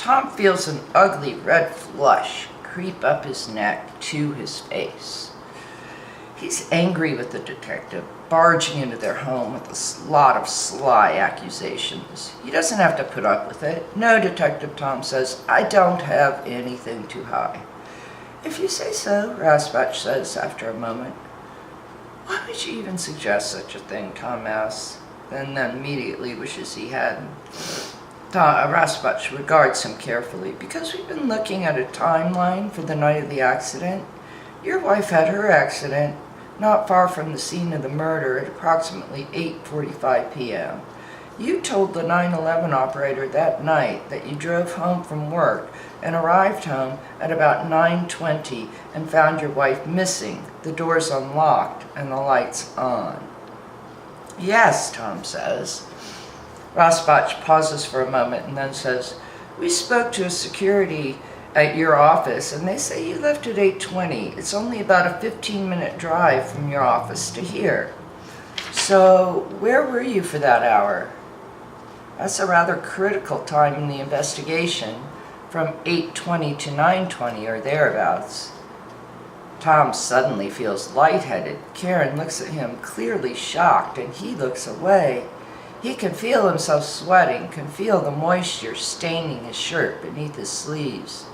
Tom feels an ugly red flush creep up his neck to his face. He's angry with the detective, barging into their home with a lot of sly accusations. He doesn't have to put up with it. No, Detective, Tom says, I don't have anything to hide. If you say so, Rasbach says after a moment. Why would you even suggest such a thing, Tom asks, then immediately wishes he hadn't. Rasbach regards him carefully. Because we've been looking at a timeline for the night of the accident. Your wife had her accident not far from the scene of the murder at approximately 8:45 p.m. You told the 911 operator that night that you drove home from work and arrived home at about 9:20 and found your wife missing, the doors unlocked, and the lights on. Yes, Tom says. Rasbach pauses for a moment and then says, we spoke to a security at your office and they say you left at 8:20. It's only about a 15-minute drive from your office to here. So where were you for that hour? That's a rather critical time in the investigation, from 8:20 to 9:20 or thereabouts. Tom suddenly feels lightheaded. Karen looks at him, clearly shocked, and he looks away. He can feel himself sweating, can feel the moisture staining his shirt beneath his sleeves.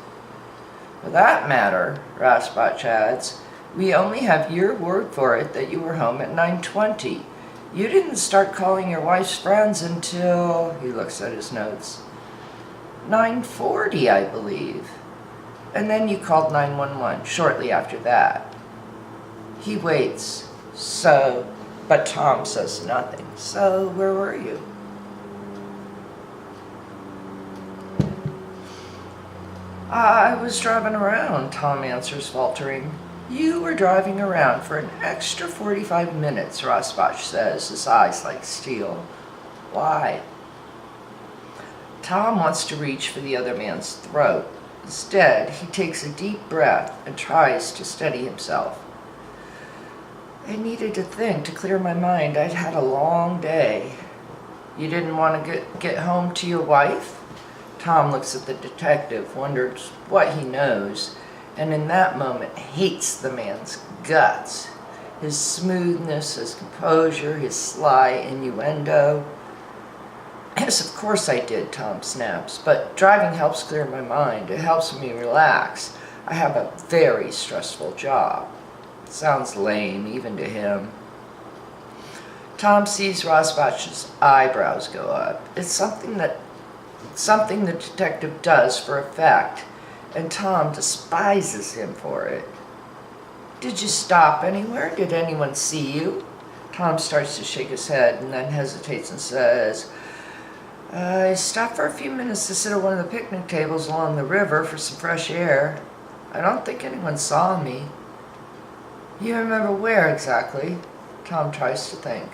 For that matter, Rasbach adds, we only have your word for it that you were home at 9:20. You didn't start calling your wife's friends until, he looks at his notes, 9:40, I believe. And then you called 911 shortly after that. He waits. But Tom says nothing. So where were you? I was driving around, Tom answers, faltering. You were driving around for an extra 45 minutes, Rasbach says, his eyes like steel. Why? Tom wants to reach for the other man's throat. Instead, he takes a deep breath and tries to steady himself. I needed to think to clear my mind. I'd had a long day. You didn't want to get home to your wife? Tom looks at the detective, wonders what he knows, and in that moment hates the man's guts. His smoothness, his composure, his sly innuendo. Yes, of course I did, Tom snaps, but driving helps clear my mind. It helps me relax. I have a very stressful job. Sounds lame, even to him. Tom sees Rasbach's eyebrows go up. It's something the detective does for effect, and Tom despises him for it. Did you stop anywhere? Did anyone see you? Tom starts to shake his head and then hesitates and says, I stopped for a few minutes to sit at one of the picnic tables along the river for some fresh air. I don't think anyone saw me. You remember where exactly? Tom tries to think.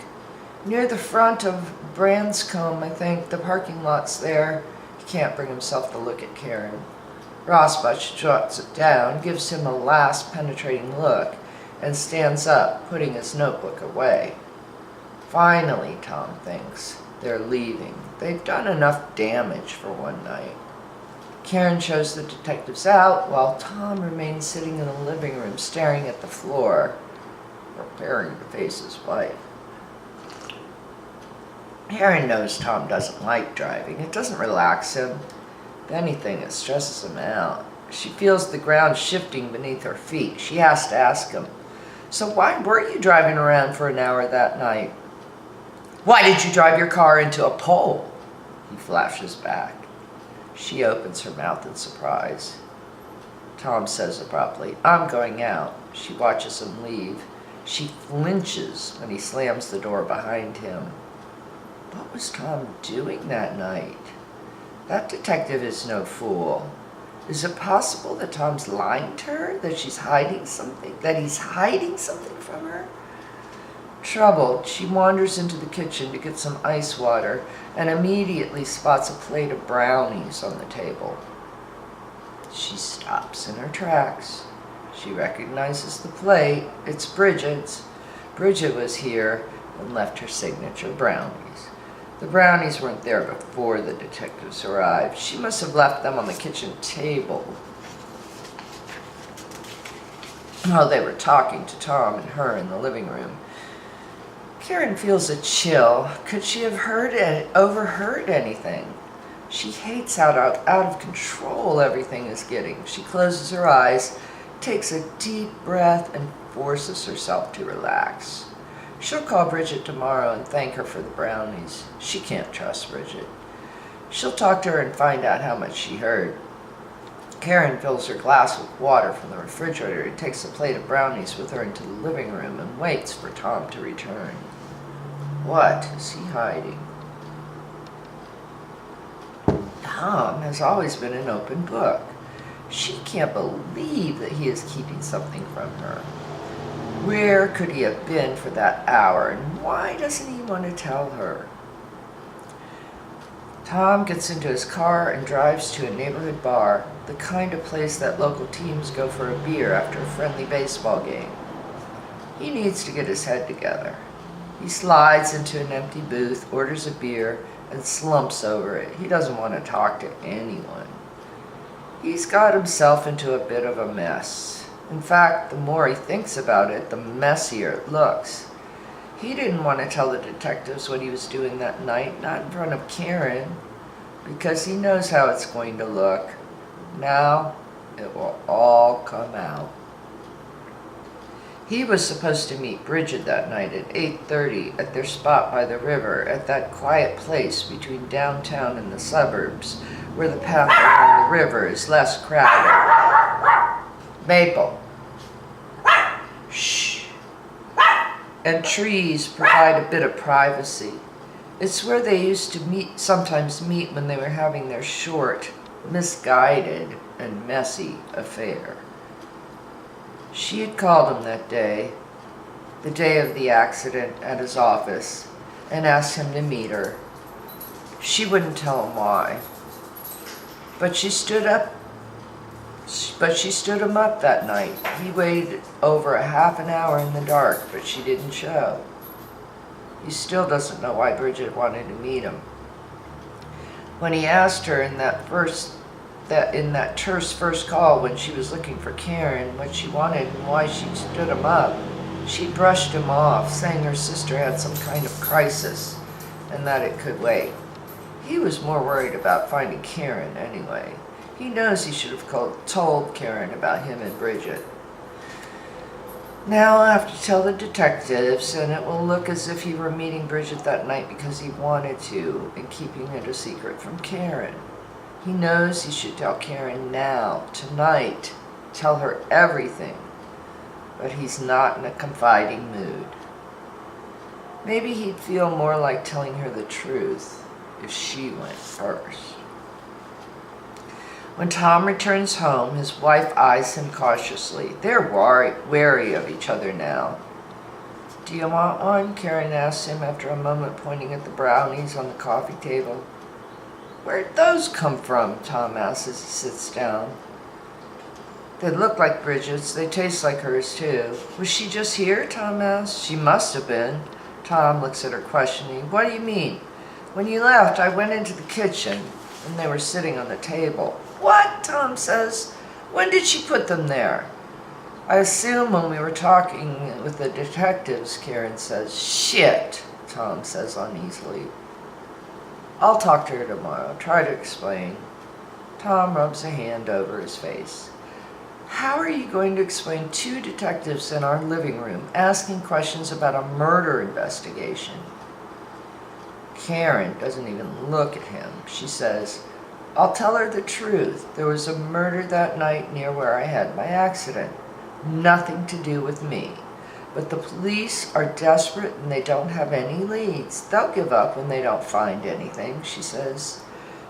Near the front of Branscombe, I think. The parking lot's there. He can't bring himself to look at Karen. Rasbach jots it down, gives him a last penetrating look, and stands up, putting his notebook away. Finally, Tom thinks, they're leaving. They've done enough damage for one night. Karen shows the detectives out, while Tom remains sitting in the living room staring at the floor, preparing to face his wife. Karen knows Tom doesn't like driving. It doesn't relax him. If anything, it stresses him out. She feels the ground shifting beneath her feet. She has to ask him, so why were you driving around for an hour that night? Why did you drive your car into a pole? He flashes back. She opens her mouth in surprise. Tom says abruptly, I'm going out. She watches him leave. She flinches when he slams the door behind him. What was Tom doing that night? That detective is no fool. Is it possible that Tom's lying to her? That he's hiding something from her? Troubled, she wanders into the kitchen to get some ice water and immediately spots a plate of brownies on the table. She stops in her tracks. She recognizes the plate. It's Bridget's. Bridget was here and left her signature brownies. The brownies weren't there before the detectives arrived. She must have left them on the kitchen table while they were talking to Tom and her in the living room. Karen feels a chill. Could she have overheard anything? She hates how out of control everything is getting. She closes her eyes, takes a deep breath, and forces herself to relax. She'll call Bridget tomorrow and thank her for the brownies. She can't trust Bridget. She'll talk to her and find out how much she heard. Karen fills her glass with water from the refrigerator and takes a plate of brownies with her into the living room and waits for Tom to return. What is he hiding? Tom has always been an open book. She can't believe that he is keeping something from her. Where could he have been for that hour, and why doesn't he want to tell her? Tom gets into his car and drives to a neighborhood bar, the kind of place that local teams go for a beer after a friendly baseball game. He needs to get his head together. He slides into an empty booth, orders a beer, and slumps over it. He doesn't want to talk to anyone. He's got himself into a bit of a mess. In fact, the more he thinks about it, the messier it looks. He didn't want to tell the detectives what he was doing that night, not in front of Karen, because he knows how it's going to look. Now, it will all come out. He was supposed to meet Bridget that night at 8:30 at their spot by the river, at that quiet place between downtown and the suburbs, where the path along the river is less crowded. Maple. Shh. And trees provide a bit of privacy. It's where they used to sometimes meet when they were having their short, misguided, and messy affair. She had called him that day, the day of the accident, at his office, and asked him to meet her. She wouldn't tell him why. But she stood him up that night. He waited over a half an hour in the dark, but she didn't show. He still doesn't know why Bridget wanted to meet him. When he asked her in that terse first call when she was looking for Karen, what she wanted and why she stood him up, she brushed him off, saying her sister had some kind of crisis and that it could wait. He was more worried about finding Karen anyway. He knows he should have told Karen about him and Bridget. Now I'll have to tell the detectives, and it will look as if he were meeting Bridget that night because he wanted to, and keeping it a secret from Karen. He knows he should tell Karen now, tonight, tell her everything, but he's not in a confiding mood. Maybe he'd feel more like telling her the truth if she went first. When Tom returns home, his wife eyes him cautiously. They're wary of each other now. "Do you want one?" Karen asks him after a moment, pointing at the brownies on the coffee table. "Where'd those come from?" Tom asks as he sits down. "They look like Bridget's. They taste like hers, too." "Was she just here?" Tom asks. "She must have been." Tom looks at her questioning. "What do you mean?" "When you left, I went into the kitchen, and they were sitting on the table." "What?" Tom says. "When did she put them there?" "I assume when we were talking with the detectives," Karen says. "Shit," Tom says uneasily. "I'll talk to her tomorrow. Try to explain." Tom rubs a hand over his face. "How are you going to explain two detectives in our living room asking questions about a murder investigation?" Karen doesn't even look at him. She says, "I'll tell her the truth. There was a murder that night near where I had my accident. Nothing to do with me. But the police are desperate and they don't have any leads. They'll give up when they don't find anything," she says.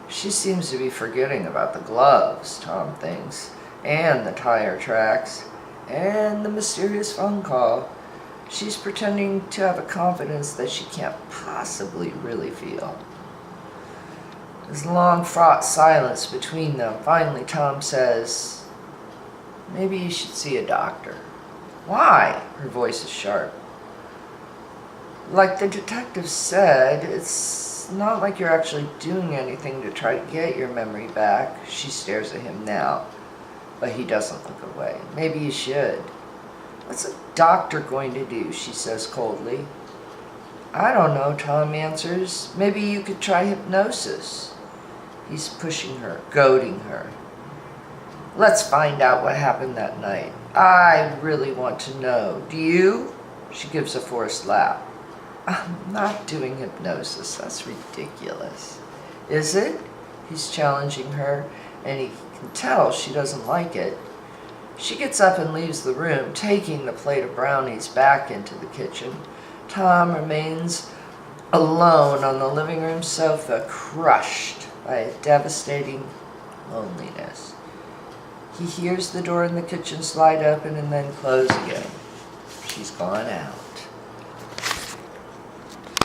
She seems to be forgetting about the gloves, Tom thinks, and the tire tracks, and the mysterious phone call. She's pretending to have a confidence that she can't possibly really feel. There's a long fraught silence between them. Finally, Tom says, "Maybe you should see a doctor." "Why?" Her voice is sharp. "Like the detective said, it's It's not like you're actually doing anything to try to get your memory back. She stares at him now, but he doesn't look away. Maybe you should. What's a doctor going to do? She says coldly. I don't know, Tom answers. Maybe you could try hypnosis. He's pushing her, goading her. Let's find out what happened that night. I really want to know. Do you? She gives a forced laugh. I'm not doing hypnosis. That's ridiculous. Is it? He's challenging her, and he can tell she doesn't like it. She gets up and leaves the room, taking the plate of brownies back into the kitchen. Tom remains alone on the living room sofa, crushed by a devastating loneliness. He hears the door in the kitchen slide open and then close again. She's gone out.